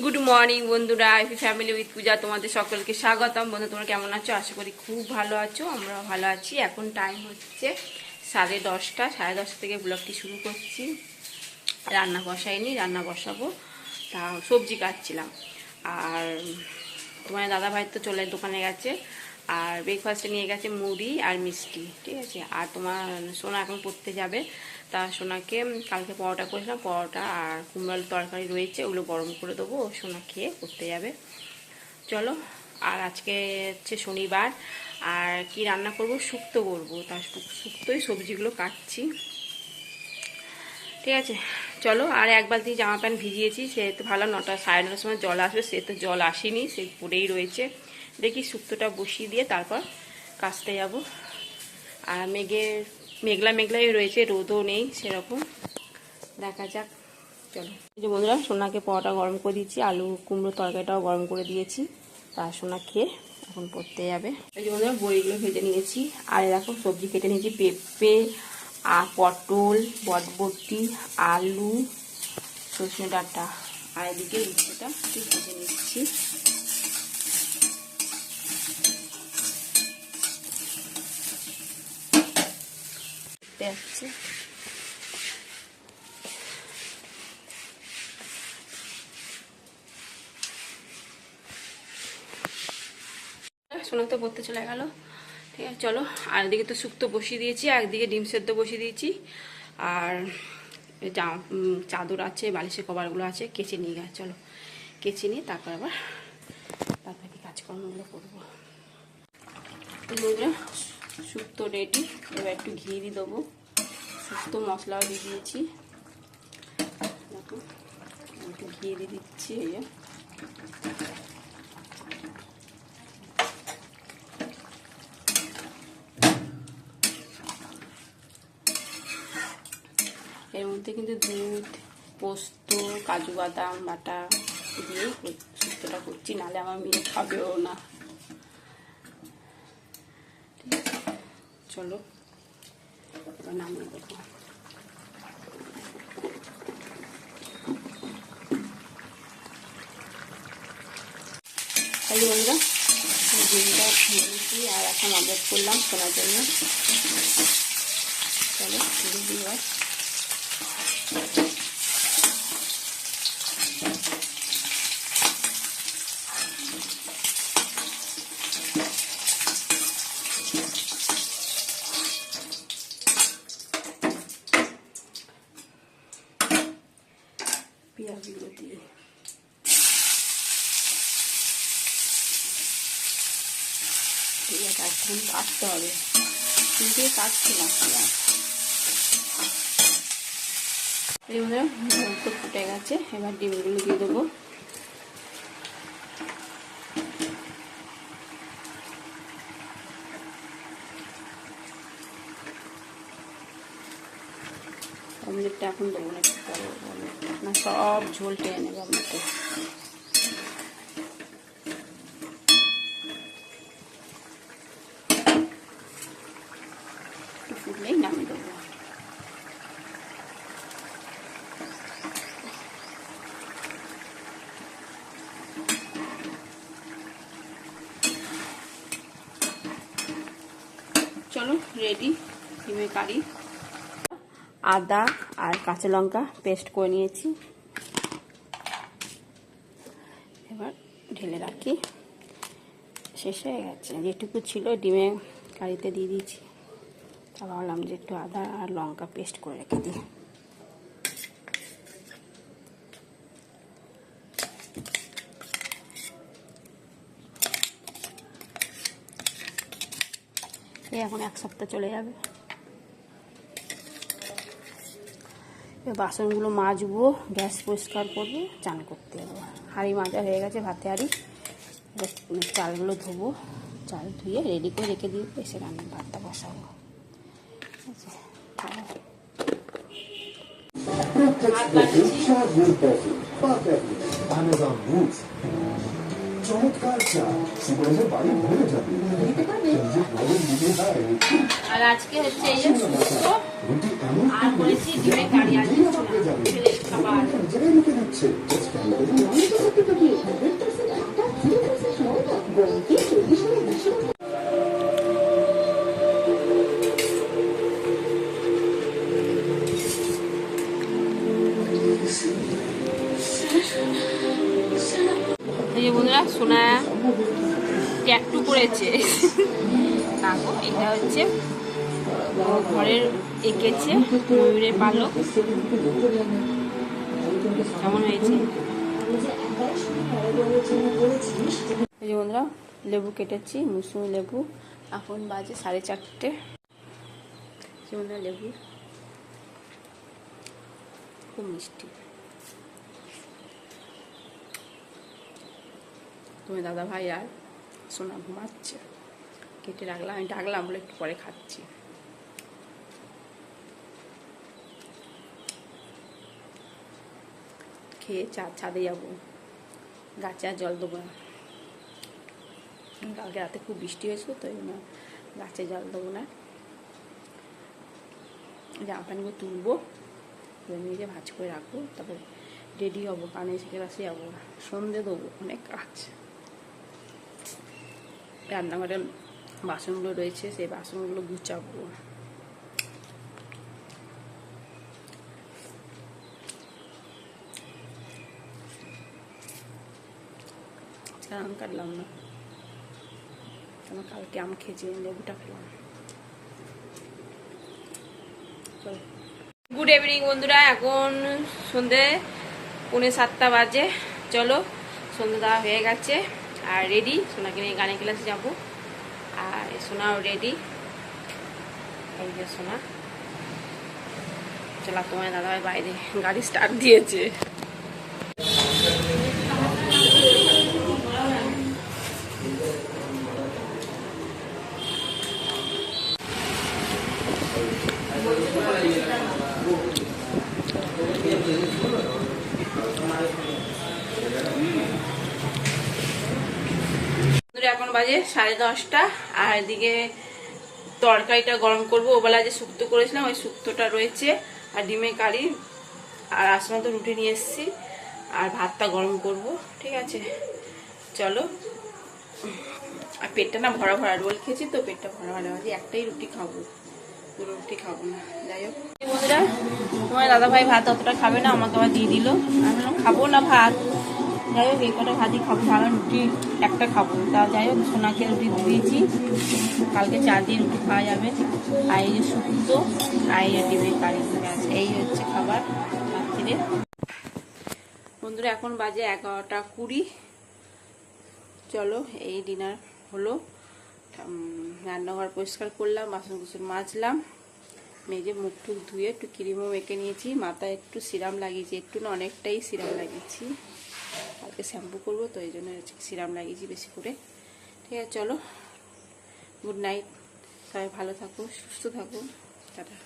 Good morning বন্ধুরা, IP family with পূজা তোমাদের সকলকে স্বাগতম। বন্ধু, তোমরা কেমন আছো? আশা করি খুব ভালো আছো। আমরাও ভালো আছি। এখন টাইম হচ্ছে 10:30। 10:30 থেকে ব্লগটি শুরু করছি। রান্না বসাইনি, রান্না বসাবো। তা সবজি কাটছিলাম। আর তোমার দাদাভাই তো চলে দোকানে গেছে। আর ব্রেকফাস্টে নিয়ে গেছে মুড়ি আর মিষ্টি, ঠিক আছে। আর তোমার সোনা এখন পড়তে যাবে। তা সোনাকে কালকে পরোটা করেছিলাম, পরোটা আর কুমড়োর তরকারি রয়েছে, ওগুলো গরম করে দেবো। সোনা খেয়ে পড়তে যাবে। চলো। আর আজকে হচ্ছে শনিবার। আর কি রান্না করব? শুক্তো করবো। তার শুক্তোই সবজিগুলো কাটছি, ঠিক আছে। চলো। আর এক বালতি জামা প্যান্ট ভিজিয়েছি, সে তো ভালো 9টা 9:30 সময় জল আসবে, সে তো জল আসেনি, সে পড়েই রয়েছে। দেখি শুক্তোটা বসিয়ে দিয়ে তারপর কাচতে যাব। আর মেঘলাই রয়েছে, রোদও নেই সেরকম। দেখা যাক। চলো। এই যে বন্ধুরা, সোনাকে পরোটা গরম করে দিয়েছি, আলু কুমড়ো তরকারিটাও গরম করে দিয়েছি। তার সোনা খেয়ে এখন পড়তে যাবে। এই যে বন্ধুরা, বড়িগুলো ভেজে নিয়েছি। আর এরকম সবজি কেটে নিয়েছি, পেঁপে আর পটল, বটবটি, আলু, সজনে ডাঁটা। আর এদিকে উচ্ছেটা ভেজে নিচ্ছি। সোনা তো পড়তে চলে গেল, ঠিক আছে। চলো। আর এদিকে তো শুক্তো বসিয়ে দিয়েছি, আর একদিকে ডিম সেদ্ধ বসিয়ে দিয়েছি। আর চাদর আছে, বালিশের কভারগুলো আছে, কেচে নিয়ে গেছে। চলো কেচে নিয়ে তারপর আবার বাকি কাজকর্মগুলো করবো। শুক্তো রেডি। এবার একটু ঘি দিয়ে দেবো। শুক্তো মশলাও দিয়ে দিয়েছি, দেখো। একটু ঘি দিয়ে দিচ্ছি। এই এর মধ্যে কিন্তু দুধ, পোস্ত, কাজু বাদাম বাটা দিয়ে শুক্তোটা করছি, নাহলে আমার মেয়ে খাবেও না। চলো এবার নামিয়ে দেবো। তাই বন্ধুরা, ডিমটা নিয়েছি আর এখন অমলেট করলাম শোনার জন্য। চলো শুরু দিই। পেঁয়াজগুলো দিয়ে পেঁয়াজ এখন কাটতে হবে, কিন্তু কাটছি না পেঁয়াজ। এইভাবে তো ফুটে গেছে। এবার ডিমগুলো দিয়ে দেবো। অমলেটটা এখন দেবো না, একটু পরে না, সব ঝোল টেনে নেবে অমলেটে। একটু ফুটলেই নামিয়ে দেবো। চলো রেডি ডিমের কারি। আদা আর কাঁচা লঙ্কা পেস্ট করে নিয়েছি। এবার ঢেলে রাখি। শেষ হয়ে গেছে, যেটুকু ছিল ডিমে কারিতে দিয়ে দিয়েছি। তা ভাবলাম যে একটু আদা আর লঙ্কা পেস্ট করে রেখে দিই। এখন 1 সপ্তাহ চলে যাবে। বাসনগুলো মাজবো, গ্যাস পরিষ্কার করবো, চান করতে যাবো। হাঁড়ি মাজা হয়ে গেছে, ভাতে হাঁড়ি। চালগুলো ধোবো, চাল ধুয়ে রেডি করে রেখে দিয়ে এসে ভাতটা বসাবো, ঠিক আছে। আর আজকে হচ্ছে এই যে শুক্তো আর করেছি ডিমের কারি। আজকে খাবার এই যে বন্ধুরা সোনা ট্যাটু করেছে। দেখো এটা হচ্ছে ঘরের এঁকেছে ময়ূরের পালক। কেমন হয়েছে? এই যে বন্ধুরা লেবু কেটেছি, মৌসুমি লেবু। এখন বাজে 4:30। বন্ধুরা লেবু খুব মিষ্টি। তুমি দাদা ভাই আর সোনা ঘুমাচ্ছে, কেটে রাখলাম। আমি ডাকলাম বলে একটু পরে খাচ্ছি। খেয়ে ছাদে যাবো, গাছে আর জল দেবো না। কালকে রাতে খুব বৃষ্টি হয়েছিল, তো এই জন্য গাছে জল দেবো না। জামা প্যান্টগুলো তুলবো, নিজে ভাজ করে রাখবো, তারপরে রেডি হবো, কানে শিখে আসে যাবো, সন্ধে দেবো। অনেক কাজ। রান্নাঘরে বাসনগুলো রয়েছে, সেই বাসনগুলো গুছাবো। আম কাটলাম না, কালকে আম খেয়েছি, লেবুটা খেলাম। গুড ইভিনিং বন্ধুরা, এখন সন্ধে 6:45 বাজে। চলো সন্ধে দেওয়া হয়ে গেছে আর রেডি। সোনাকে নিয়ে গানের ক্লাসে যাবো, আর সোনাও রেডি। এই যে সোনা, চলা তোমার দাদাভাই বাইরে গাড়ি স্টার্ট দিয়েছে। এখন বাজে 10:30, আর এদিকে তরকারিটা গরম করবো। ওবেলা যে শুক্তো করেছিলাম ওই শুক্তোটা রয়েছে, আর ডিমের কারি, আর আসমা তো রুটি নিয়ে এসেছি, আর ভাতটা গরম করব। ঠিক আছে চলো। আর পেটটা না ভরা ভরা, রোল খেয়েছি তো পেটটা ভরা ভরা, আছে একটাই রুটি খাবো, পুরো রুটি খাবো না। যাই হোক বন্ধুরা, তোমার দাদাভাই ভাত অতটা খাবে না, আমাকে আবার দিয়ে দিল। আমি খাবো না ভাত, যাই হোক এই কটা ভাতই খাবো, ভালো রুটি একটা খাবো। তা যাই হোক সোনাকে রুটি দিয়েছি, কালকে 4 দিন রুটি খাওয়া যাবে। আর এই যে শুক্তো, আর এই ডিমের কারি, এই হচ্ছে খাবার রাত্রিরে। বন্ধুরা এখন বাজে 11:20। চলো এই ডিনার হলো। রান্নাঘর পরিষ্কার করলাম, বাসন কুসন মাজলাম, মেজে মুখ টুক ধুয়ে একটু ক্রিমও মেখে নিয়েছি, মাথায় একটু সিরাম লাগিয়েছি, একটু না অনেকটাই সিরাম লাগিয়েছি। কালকে শ্যাম্পু করবো তো এই জন্য সিরাম লাগিয়েছি বেশি করে। ঠিক আছে চলো, গুড নাইট, সবাই ভালো থাকো, সুস্থ থাকো, টাটা।